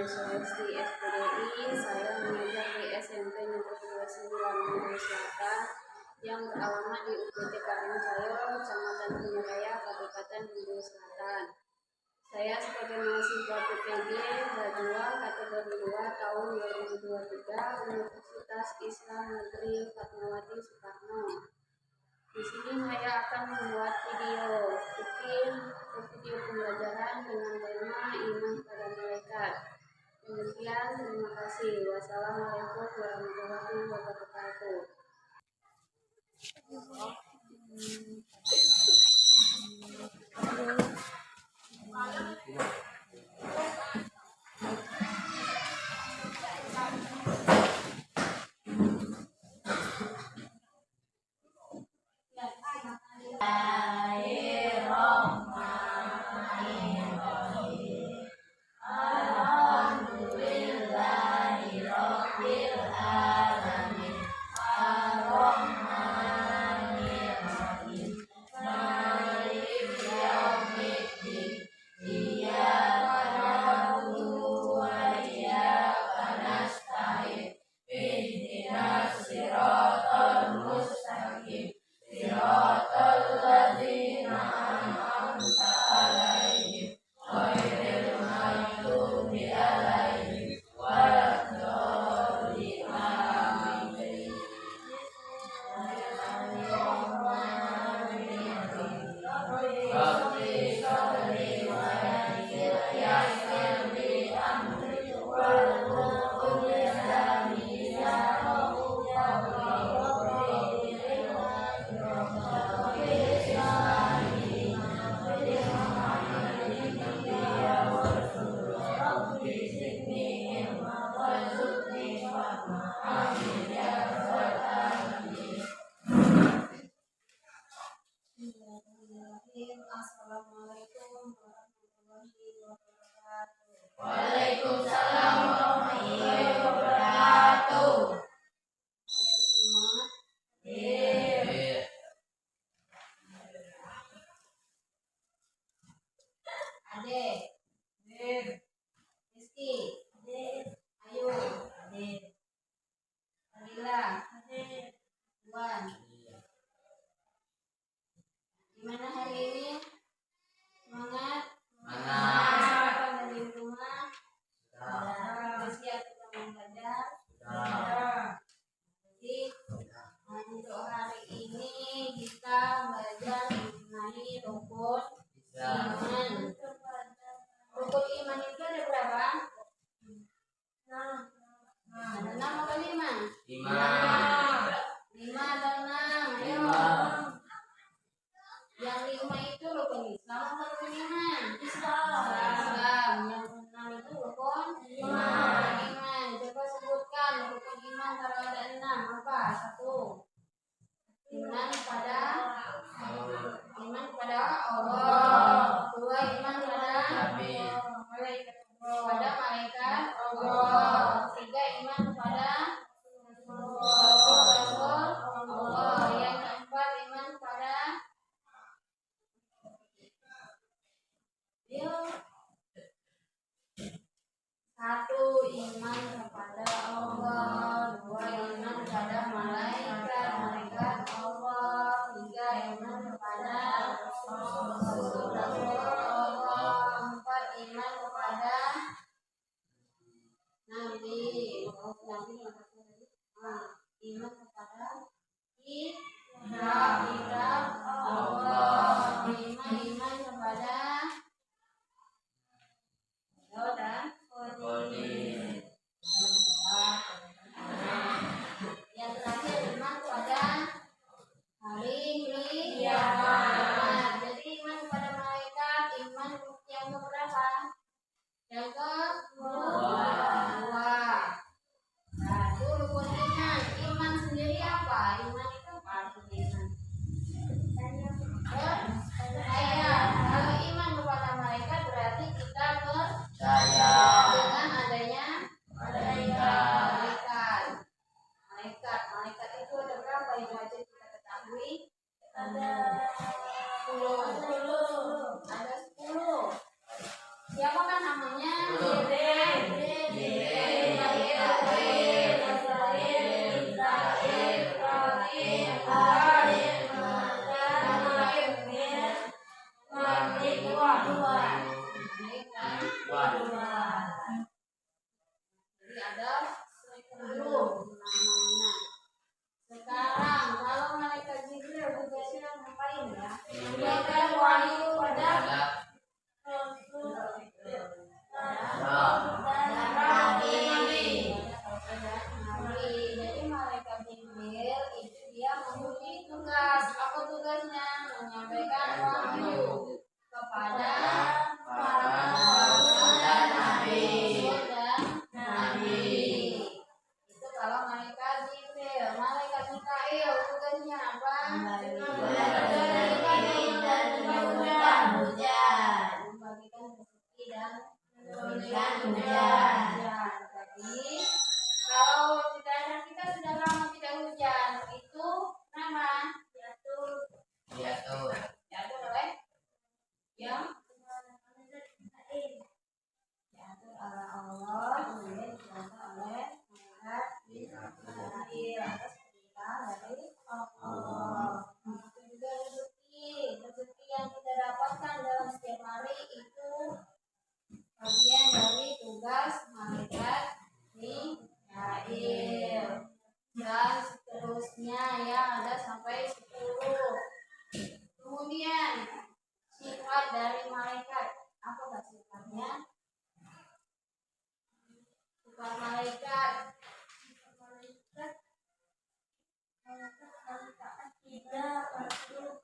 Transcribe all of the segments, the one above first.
Sulesti SPDI. Saya mengajar di SMP Negeri 29 Mandalika Selatan yang beralamat di UPT Karangasayo, Kecamatan Kuningraya, Kabupaten Mandalika Selatan. Saya sebagai mahasiswa PPG Grad 2 kategori 2 tahun 2023 Universitas Islam Negeri Fatmawati Soekarno. Di sini saya akan membuat video pembelajaran dengan tema iman pada malaikat. Demikian, terima kasih. Wassalamualaikum warahmatullahi wabarakatuh. Assalamualaikum warahmatullahi wabarakatuh. Waalaikumsalam warahmatullahi wabarakatuh. Adik, Rizky, Ayu, Fadila, Wan. Gimana hari ini? Semangat? Persiapan dari rumah? Bersiap kita belajar? Jadi untuk hari ini kita belajar mengenai rukun iman. Rukun iman itu ada berapa? Ada 6 atau 5? 5 atau 6? Ayo. Yang 5 itu rukun Islam atau rukun iman? Islam. Yang 6 itu rukun iman. Coba sebutkan rukun iman kalau ada 6. Apa? 1. Iman kepada Allah. 2. Iman kepada malaikat Allah. 3. Iman kepada Rasul-Rasul Allah. Yang keempat, iman kepada 1. Iman kepada Allah. 2. Iman kepada malaikat Allah. 3. Iman kepada Rasul-Rasul Allah. 4. Iman kepada Nabi. Iman kepada kitab Allah. 5. Iman kepada yang terakhir, iman kepada hari kiamat. Jadi iman kepada malaikat, iman yang keberapa? Yang kedua. Nah, itu rukun iman. Iman sendiri apa? Iman itu apa? Percaya. Kalau iman kepada malaikat berarti kita percaya dengan adanya malaikat. Malaikat itu ada berapa yang wajib kita ketahui? Ada 10. Ada 10. Siapa kan namanya? Jibril. turunkan hujan. Jadi kalau di daerah kita sudah lama tidak hujan, itu nama jatuh oleh yang jatuh oleh Allah, kemudian jatuh oleh malaikat air atas perintah dari Allah. Itu juga rezeki yang kita dapatkan dalam setiap hari itu bagian dari tugas malaikat Mikail, dan seterusnya ya ada sampai 10. Kemudian sifat dari malaikat, apa sifatnya? Sifat malaikat tidak masuk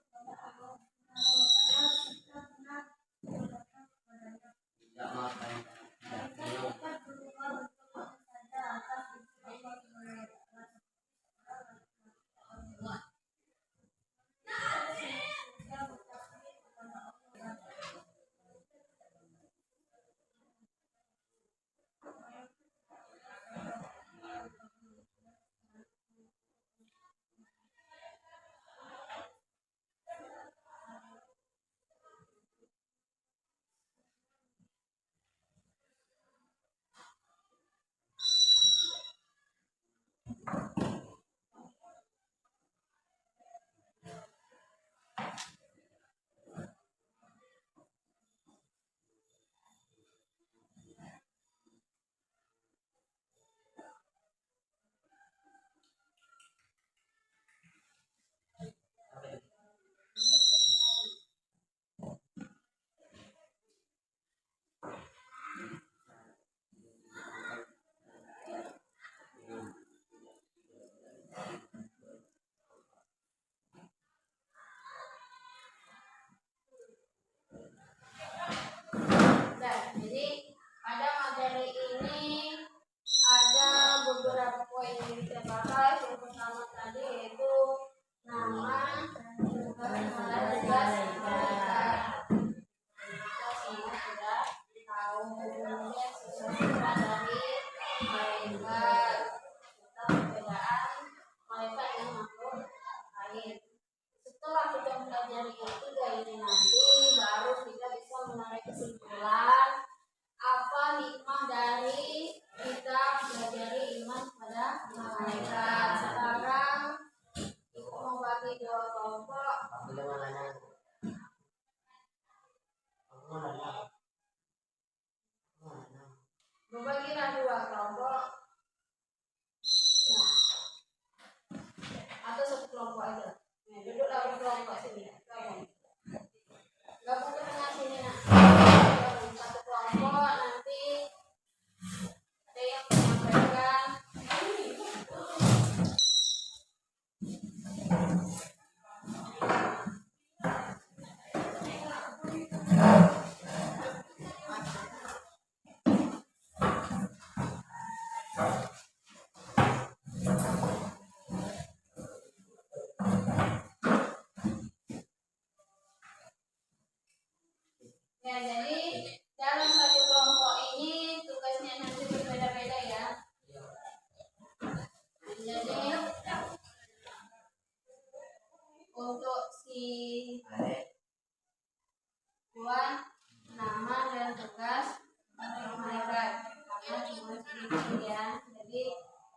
jadi pada materi ini ada beberapa poin yang kita bahas. Yang pertama tadi yaitu nama tugas malaikat. Kita semua sudah tahu kemudian sifat dari malaikat, serta perbedaan malaikat yang makhluk lain. Setelah kita mempelajari ketiga ini nanti baru kita bisa menarik kesimpulan apa hikmah dari kita mempelajari iman pada malaikat. Sekarang kita mau bagi dua kelompok. Membagilah dua kelompok. Nah, atau satu kelompok aja. Nah, duduklah di kelompok sini. Gabung ke tengah sini nak. Satu kelompok nanti ada yang menyampaikan. Ya, jadi dalam satu kelompok ini tugasnya nanti berbeda-beda ya. Jadi untuk si buat nama dan tugas malaikat karena cuma sedikit ya. Jadi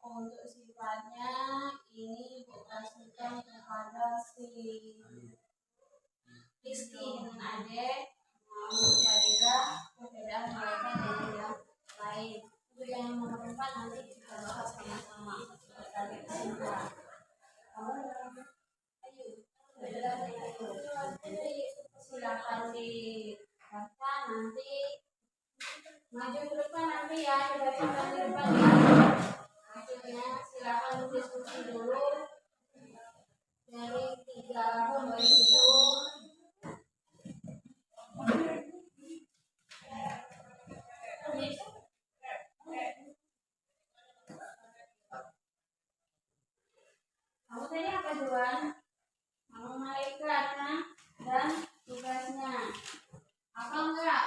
untuk sifatnya ini dikasihkan kepada si Rizky dengan adik. Jika perbedaan mereka dengan yang lain. Untuk yang nomor 4 nanti kita bahas sama-sama dari kesimpulan. Jadi silakan dibaca nanti, maju ke depan nanti ya, dibacakan di depan ya. Hasilnya silakan berdiskusi dulu dari 3 poin itu. Kamu tadi apa Juan? Kamu malaikat dan tugasnya. Apa enggak?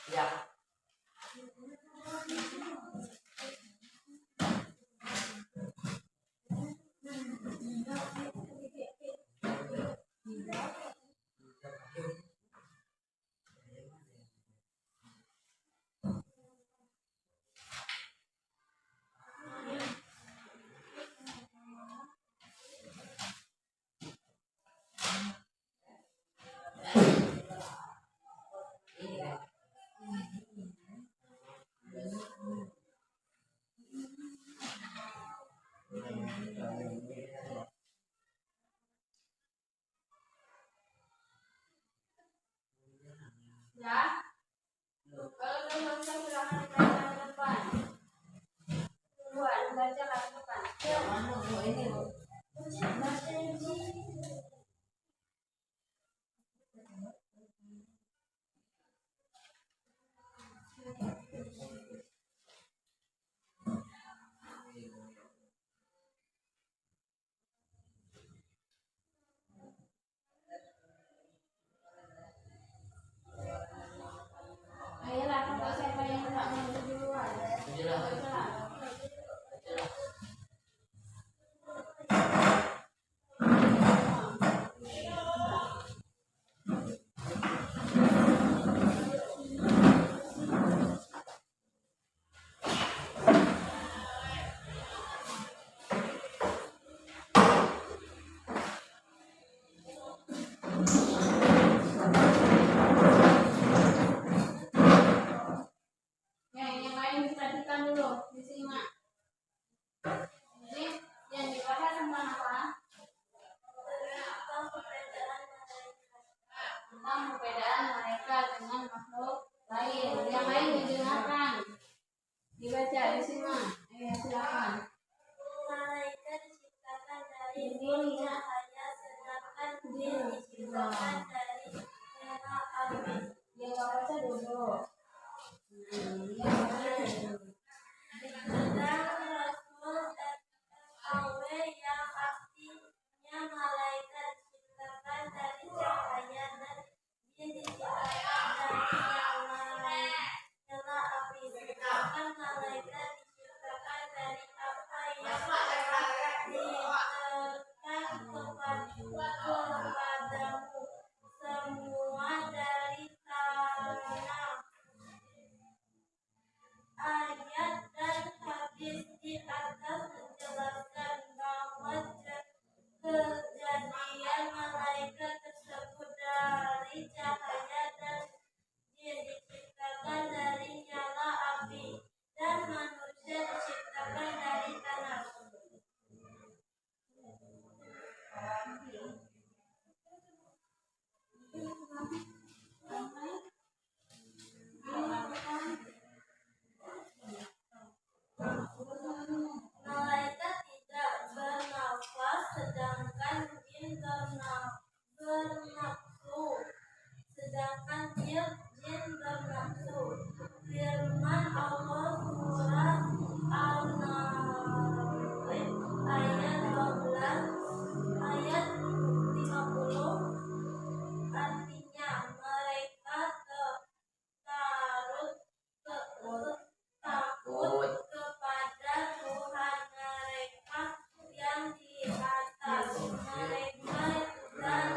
Ya. Ya, kalau belum selesai silakan dibaca ke depan. Buat baca ke depan. Ayolah, kalau siapa yang tak mau duluan. Bacalah. Yang lain diperhatikan dulu, disimak. Jadi yang dibahas tentang apa? Tentang perbedaan mereka dengan makhluk lain. Yang lain didengarkan, dibaca, disimak. Silakan. Malaikat diciptakan dari cahaya, sedangkan jin diciptakan dari merah api. Yang nggak baca duduk. Sedang Rasul SAW yang artinya malaikat diciptakan dari cahaya dan jin diciptakan dari nyala api. Sedangkan malaikat diciptakan dari apa yang kepadamu semua dari tanah. Ayat dan hadis di atas menjelaskan bahwa kejadian malaikat tersebut dari cahaya dan jin diciptakan dari nyala api dan manusia diciptakan dari tanah. Malaikat tidak bernafas, sedangkan jin bernafsu. Firman Allah surat Al-Naml ayat 12 ayat 50 artinya mereka takut kepada Tuhan mereka yang di atas mereka dan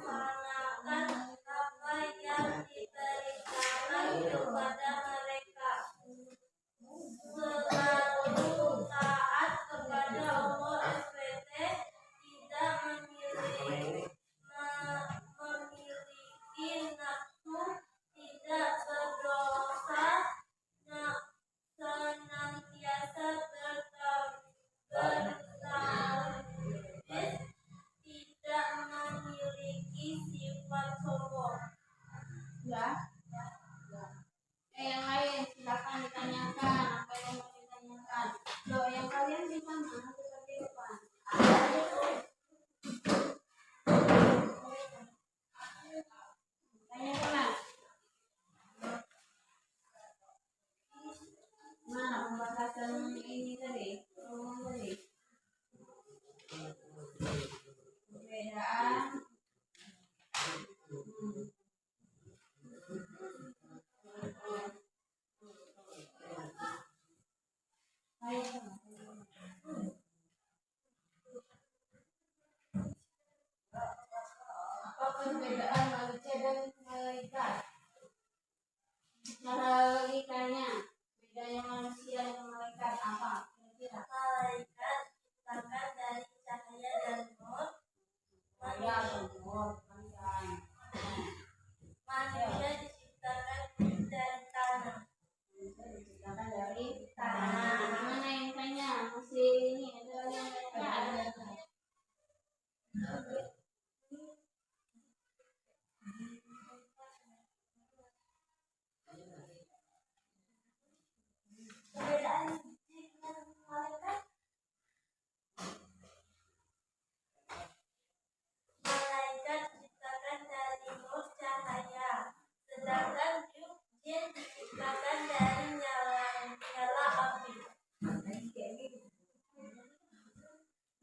melaksanakan apa yang diperintahkan kepada mereka, selalu taat kepada Allah SWT, tidak memiliki nafsu, tidak berdosa, senantiasa bertauhid, tidak memiliki sifat sombong. Yang lain silakan ditanyakan apa yang mau ditanyakan. Loh, yang kalian di mana? Seperti depan. Tanyakan. Mana pembahasan ini tadi? Ngomong tadi. Perbedaan. Apa perbedaan manusia dan malaikat? Cara logikanya, bedanya manusia dan malaikat apa? Kira-kira? Malaikat diciptakan dari cahaya dan nur. Manusia diciptakan dari tanah. Diciptakan dari tanah. Mana yang tanya? Masih ini ada yang tanya? Perbedaan jin dan malaikat. Malaikat diciptakan dari nur cahaya, sedangkan jin diciptakan dari nyala api.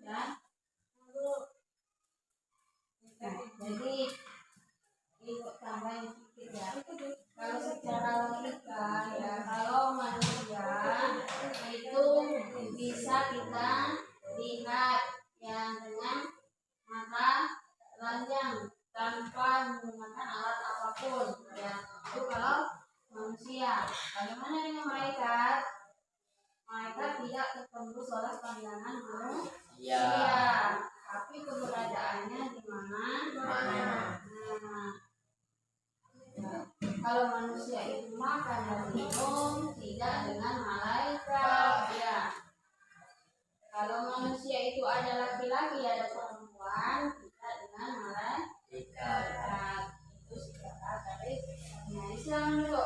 Ya. Jadi ikut tambahin sedikit ya. Kalau secara logika ya, kalau manusia itu bisa kita lihat yang dengan mata telanjang tanpa menggunakan alat apapun ya. Itu kalau manusia. Bagaimana dengan malaikat? Malaikat tidak tertembus oleh pandangan manusia, tapi keberadaannya di mana? Kalau manusia itu makan dan minum tidak dengan malaikat ya. Kalau manusia itu ada laki-laki ada perempuan tidak dengan malaikat. Itu secara garis. Nah, silakan dulu.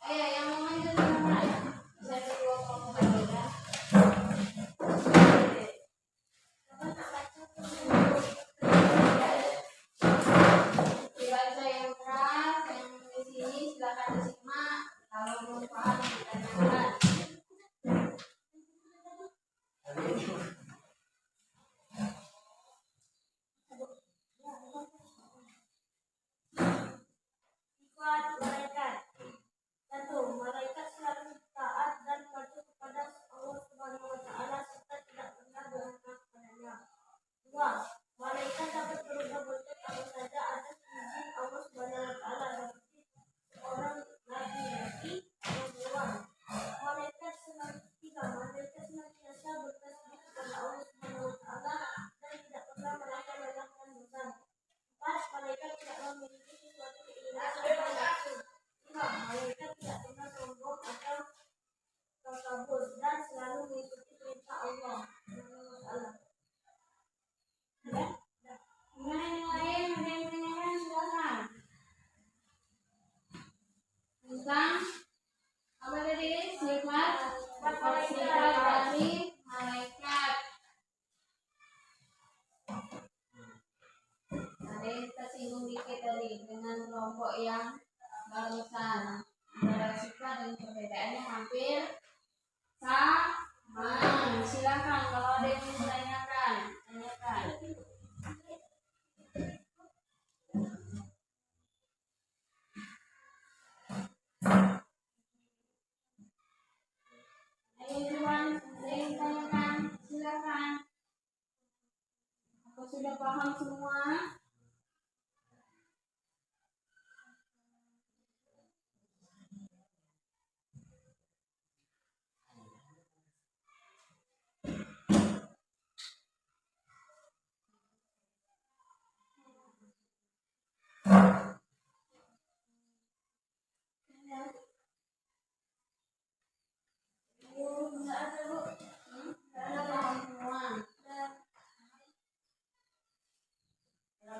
Yang mau lanjut gimana ya? Bisa dulu ngomong lagi ya. Dibaca yang keras, yang di sini silakan disimak. Kalau belum paham ditanyakan. Sifat malaikat. 1. Malaikat kelompok yang barusan. Antara sifat dan perbedaannya hampir sama. Silakan kalau ada yang mau tanyakan. Ayo Tuan, ada yang tanyakan? Silakan. Apa sudah paham semua?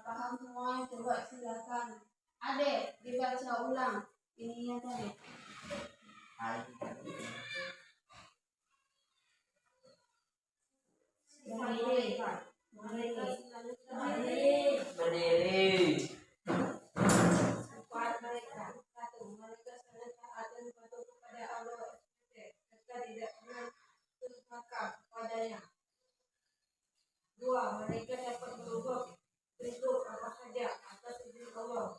Paham semua, coba silakan. Adek, dibaca ulang ininya tadi. Berdiri. Sifat mereka. 1. Mereka sangat taat dan patuh kepada Allah. Mereka tidak pernah durhaka kepadanya. 2. Mereka dapat berubah bentuk apa saja atas izin Allah,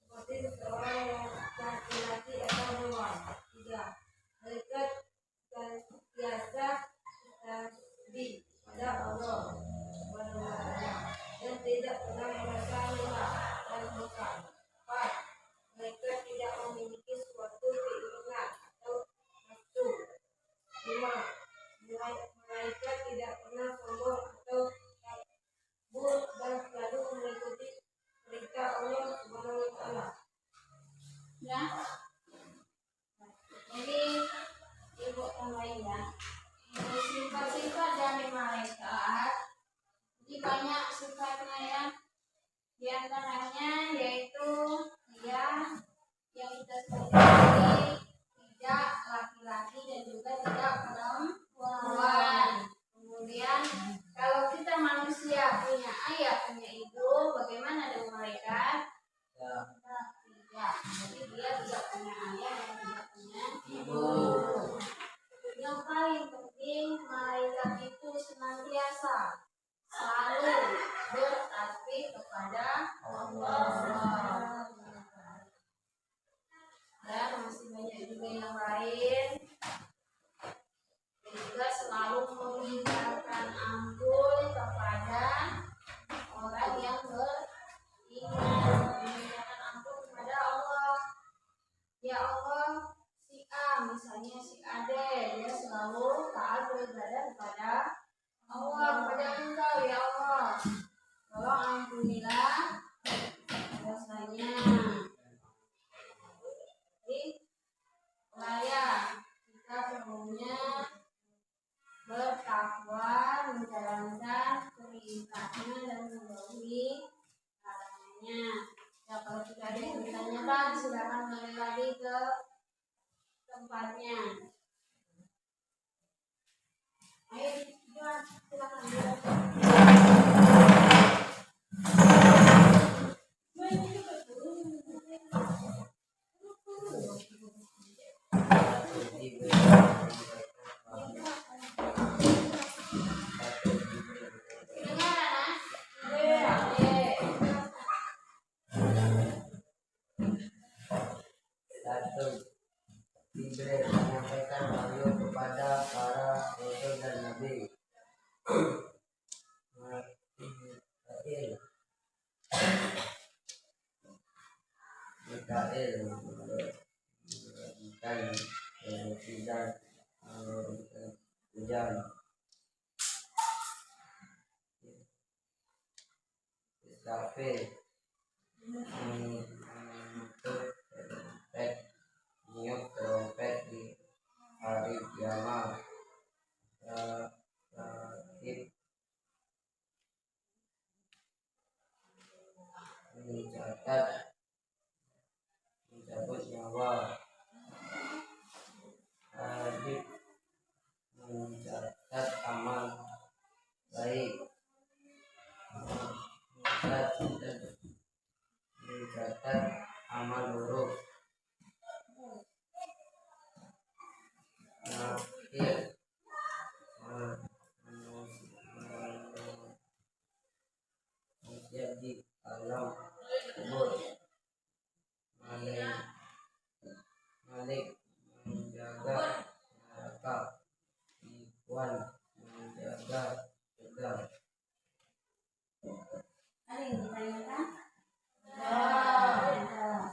seperti seseorang yang laki-laki atau hewan. 3. Mereka senantiasa tasbih pada Allah Subhanahu wa Ta'ala dan tidak pernah merasa lelah dan bosan. 4. Mereka tidak memiliki suatu keinginan atau nafsu. 5. Mereka tidak pernah sombong atau takbur dan selalu mengikuti perintah Allah Subhanahu wa Ta'ala. Ya. Jadi ibu tambahin ya. Sifat-sifat dari malaikat ini banyak sifatnya ya. Di antaranya yaitu dia yang kita sebut tadi tidak laki-laki dan juga tidak perempuan. Kemudian kalau kita manusia punya ayah punya ibu, bagaimana dengan malaikat? Tidak. Jadi dia tidak punya ayah dan tidak punya ibu. Yang paling penting malaikat itu senantiasa selalu bertasbih kepada Allah. Dan masih banyak juga yang lain. Dan juga selalu mengingatkan ampun kepada orang yang mengingatkan ampun kepada Allah. Ya Allah, si A misalnya si Ade, dia selalu taat beribadah kepada Allah, kepada Engkau ya Allah. Tolong ampunilah dosanya. Jadi kita perlunya bertakwa, menjalankan perintahnya dan menjauhi larangannya. Ya kalau tidak ada yang ditanyakan, silakan kembali lagi ke tempatnya. Ayo, silakan. Jibril menyampaikan wahyu kepada para rasul dan nabi. Mikail memberikan hujan. Israfil niup trompet di hari kiamat. Mencabut nyawa. Adib mencatat amal baik. Mencatat di alam kubur. Malik menjaga neraka. Ikhwan menjaga surga. Ada yang ditanyakan?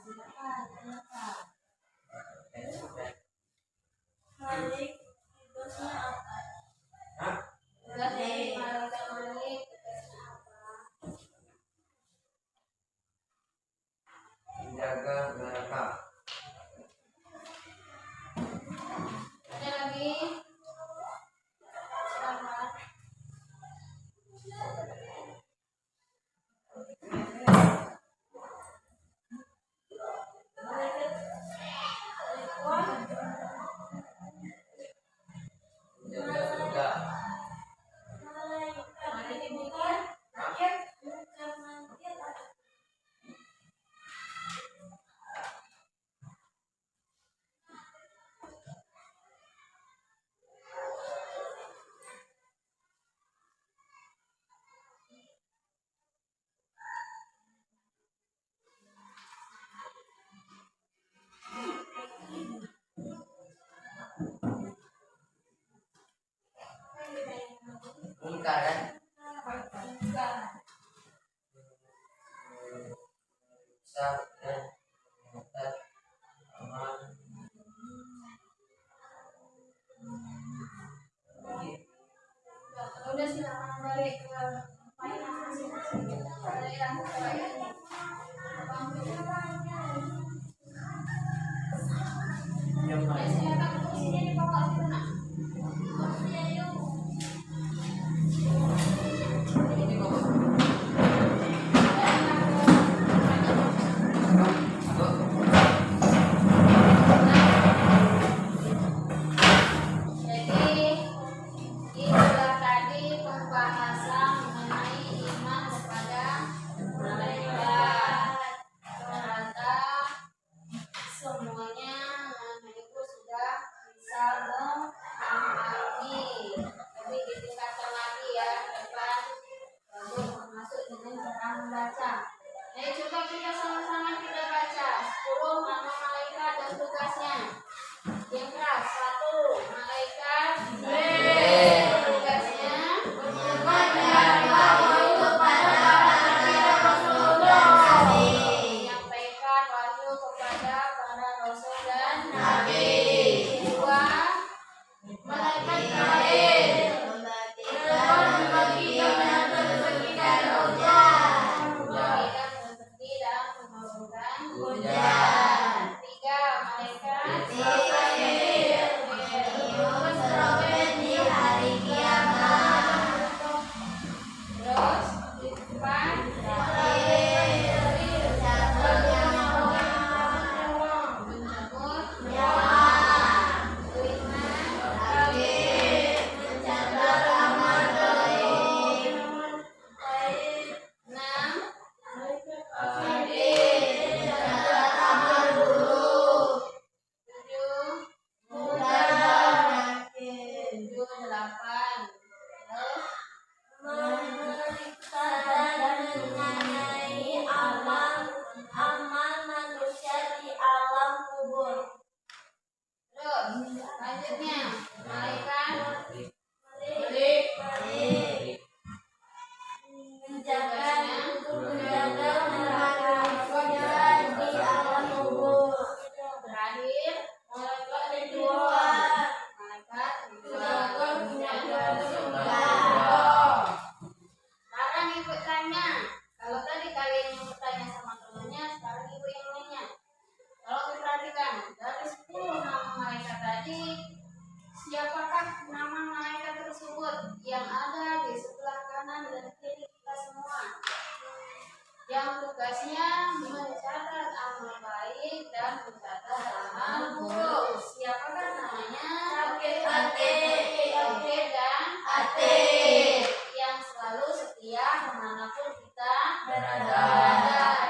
Silakan tanyakan. Malik tugasnya apa? Hah? Tugas dari malaikat Malik tugasnya apa? Menjaga neraka. Ada lagi? Silakan. Menjaga surga. Mungkaran. Rusak dan mengutat aman. Udah silakan balik ke file masing-masing. Ada yang lain? Silakan kursinya dibawa ke sana. Kursinya yuk. Jadi itulah tadi pembahasan mengenai iman kepada malaikat. Ternyata semuanya ibu sudah bisa memahami. Tapi ditingkatkan lagi ya depan baru masuk dengan cara membaca. Ayo coba kita sama-sama kita baca 10 nama malaikat dan tugasnya. Yang keras 1 malaikat tugasnya menyampaikan wahyu kepada para rasul dan nabi. 2 malaikat memberikan rezeki dan menurunkan hujan. 3 malaikat terus 4 menjemur nyawa. 8 terus Memeriksa dan menanyai amal manusia di alam kubur. terus selanjutnya malaikat Menjaga manusia di alam kubur. terakhir malaikat sekarang ibu tanya, kalau tadi kalian yang bertanya sama temannya, sekarang ibu yang nanya. Kalau diperhatikan dari 10 nama malaikat tadi, siapakah nama malaikat tersebut yang ada di sebelah kanan dan kiri kita semua? Yang tugasnya mencatat amal baik dan mencatat amal buruk. Siapakah namanya? Tauhid dan yang selalu setia kemanapun kita berada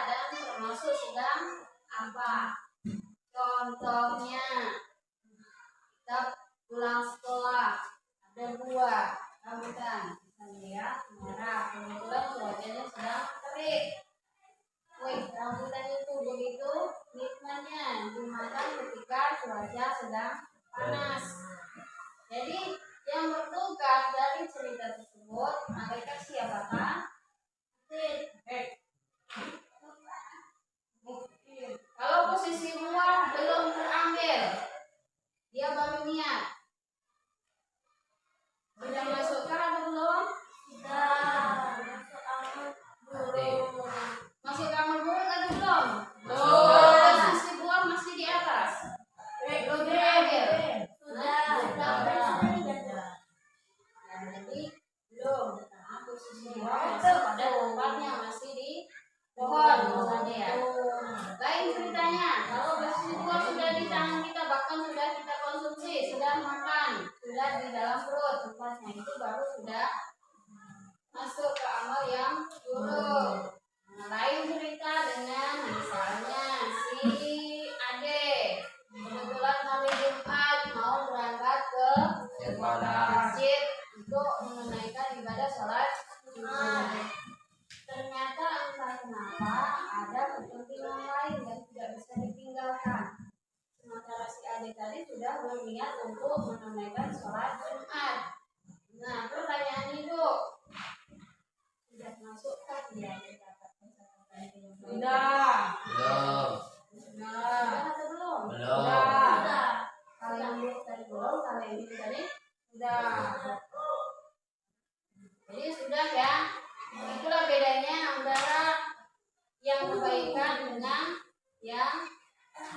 dan termasuk sedang apa? Contohnya kitab pulang sekolah ada 2 rambutan, bisa lihat merah, kebetulan cuacanya sedang terik. posisinya masih pada tempatnya, masih di pohon misalnya ya. Lain ceritanya, kalau besi tua sudah di tangan kita, bahkan sudah kita konsumsi, sudah makan, sudah di dalam perut tempatnya, itu baru sudah masuk ke amal yang buruk. Nah, lain cerita dengan misalnya si Ade kebetulan hari Jumat mau berangkat ke masjid untuk menunaikan ibadah sholat Jumat. Ternyata entah kenapa ada kepentingan lain yang tidak bisa ditinggalkan. Sementara si Ade tadi sudah berniat untuk menunaikan sholat Jumat. Nah, pertanyaan ibu, sudah masukkah dia mendapat pencapaian yang baik? Sudah. Belum. Sudah atau belum? Belum. Sudah. Kalau yang bu tadi belum, kalau yang itu tadi sudah. Jadi sudah ya. Itulah bedanya antara yang kebaikan dengan yang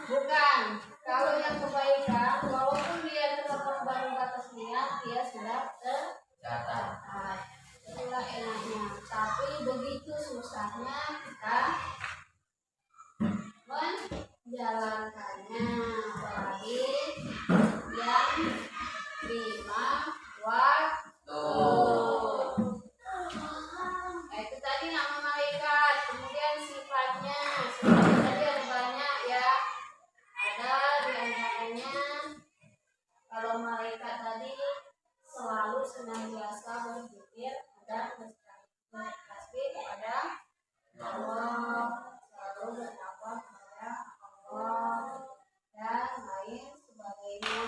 bukan. Kalau yang kebaikan, walaupun dia terlepas baru batas niat, dia sudah Catat. itulah enaknya. Tapi begitu susahnya kita menjalankannya, apalagi yang 5 waktu. Nah, itu tadi nama malaikat. Kemudian sifatnya tadi ada banyak ya. Ada di antaranya kalau malaikat tadi selalu senantiasa berzikir, ada bertasbih kepada Allah, selalu bertakwa kepada Allah dan lain sebagainya.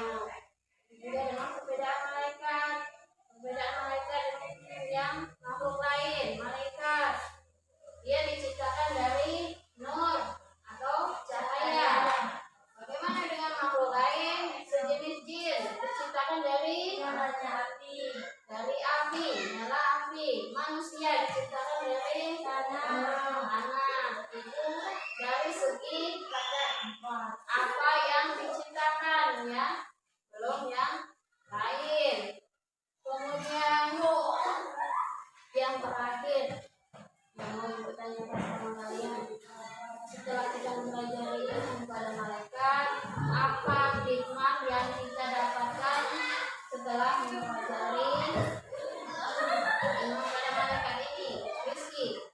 Juga dengan perbedaan malaikat dengan yang makhluk lain. Malaikat dia diciptakan dari nur atau cahaya. Bagaimana dengan makhluk lain sejenis jin diciptakan dari api, nyala api. Manusia diciptakan dari tanah. Itu dari segi apa yang diciptakan ya, belum yang lain. Kemudian yang terakhir yang mau ditanyakan sama kalian, setelah kita mempelajari ilmu pada malaikat, apa hikmah yang kita dapatkan setelah mempelajari ilmu pada malaikat ini? Rizky,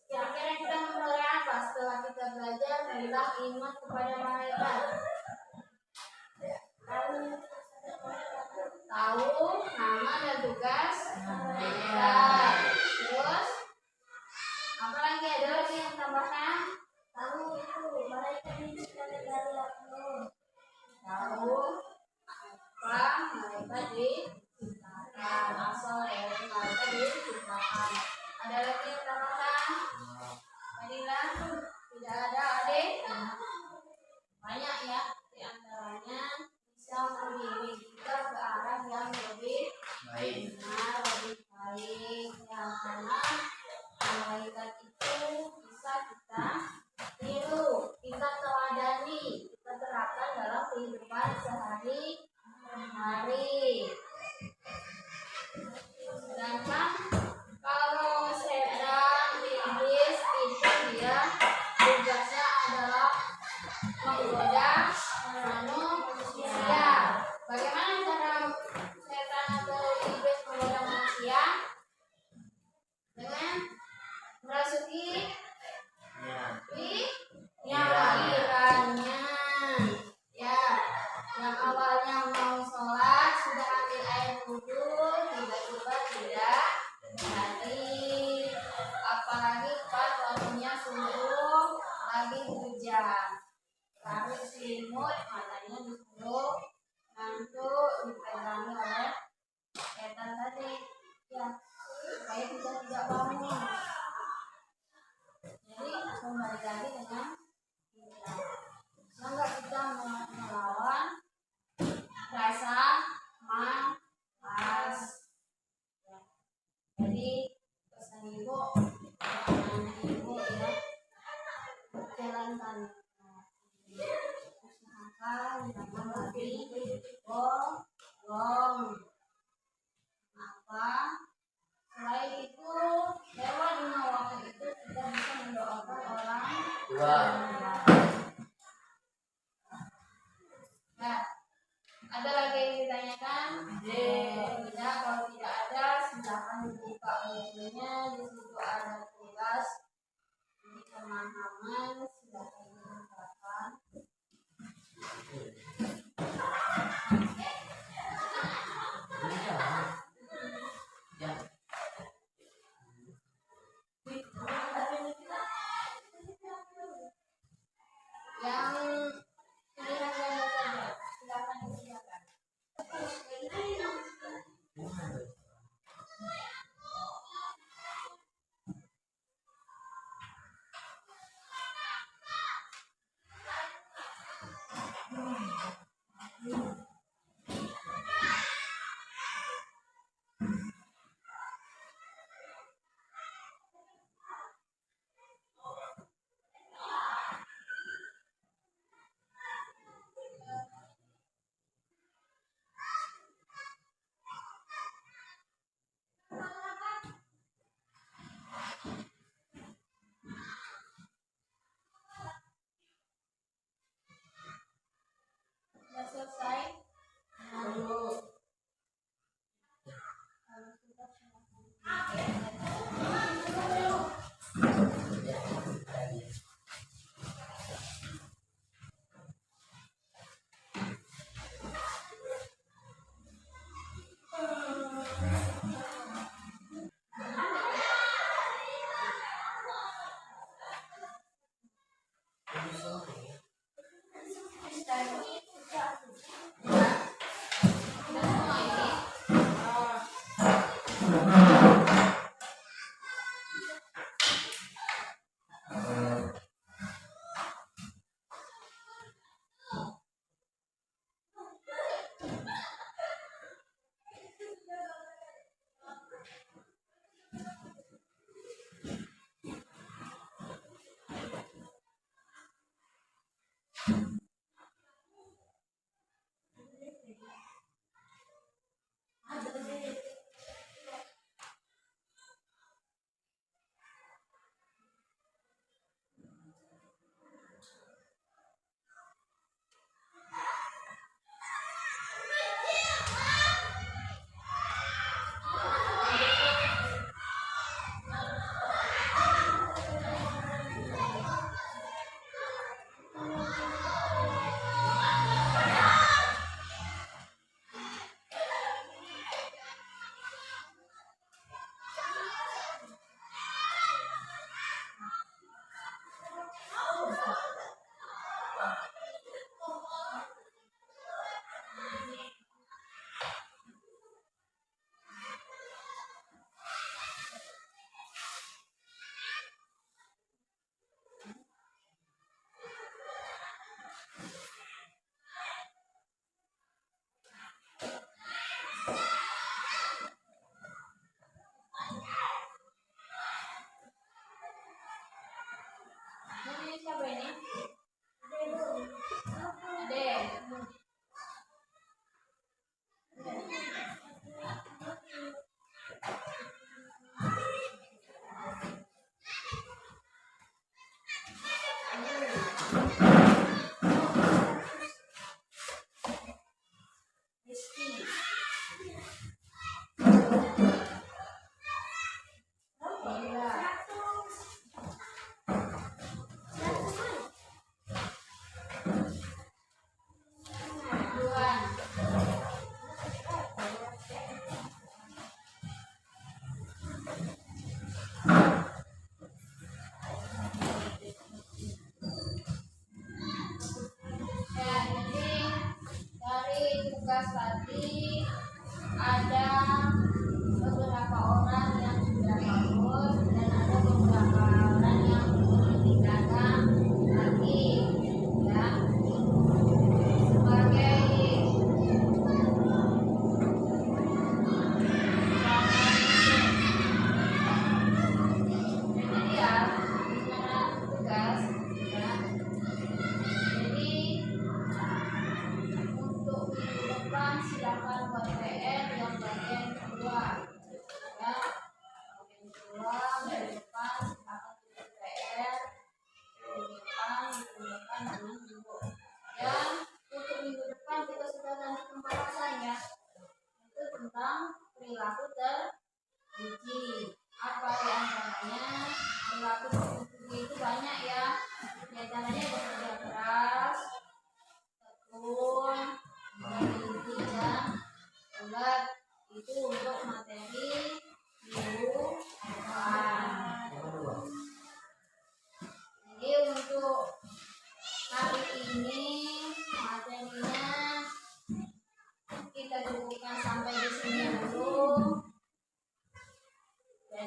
kira-kira kita memperoleh apa setelah kita belajar tentang iman kepada malaikat? Tahu nama dan tugas malaikat. Terus apa lagi, ada lagi yang tambahkan? Tahu itu malaikat diciptakan dari apa? Tahu apa malaikat diciptakan, asal dari malaikat diciptakan. Ada lagi yang tambahkan? Fadila? Tidak ada, adik? Banyak ya, di antaranya bisa mendidik kita ke arah yang lebih Baik. benar, lebih baik. Yang mana malaikat itu bisa kita tiru, kita teladani, kita terapkan dalam kehidupan sehari-hari. Sedangkan kalau setan, iblis itu dia tugasnya adalah menggoda manusia. Bagaimana cara setan atau iblis menggoda manusia? Dengan merasuki pikirannya. Ya, yang awalnya mau sholat sudah ambil air wudhu, tiba-tiba tidak jadi. Apalagi pas waktunya subuh lagi hujan, lalu selimut matanya disuruh ngantuk, dipegangi oleh setan tadi. Ya, supaya kita tidak bangun. Jadi kembali lagi dengan kita, enggak kita melawan rasa malas. Ya. Jadi pesan ibu, anak ibu ya, jalankan, usahakan jangan lagi bohong. Apa? Selain itu Dua. Nah, ada lagi yang ditanyakan? Tidak, kalau tidak ada, silakan dibuka bukunya. Di situ ada tugas ini pemahaman, silakan dibuka. Ya. Yang pilihan ganda saja, silakan disiapkan.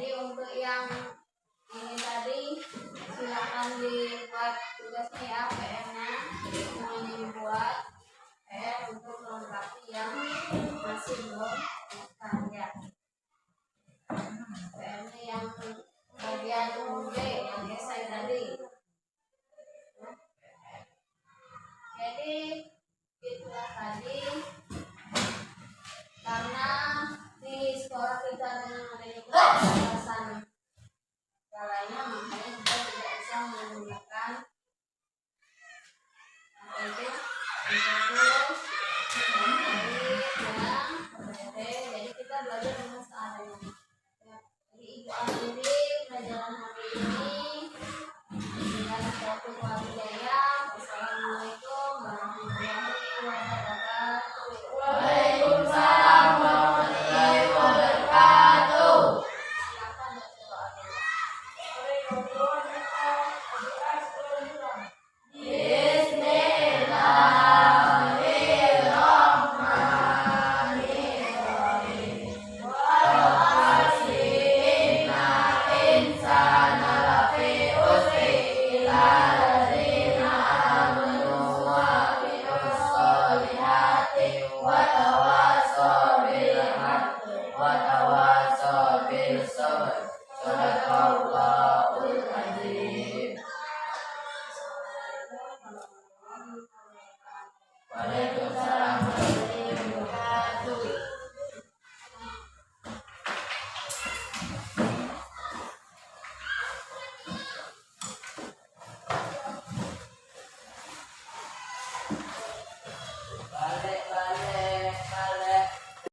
Jadi untuk yang ini tadi silakan dibuat tugasnya ya, PR-nya semuanya dibuat PR untuk melengkapi yang masih belum instan ya. PR-nya yang bagian B yang esai tadi. Jadi itulah tadi, karena di sekolah kita dengan adanya keterbatasan lainnya, makanya kita tidak bisa menggunakan apa itu fokus, jadi kita belajar dengan seadanya. Ya, jadi ibu anak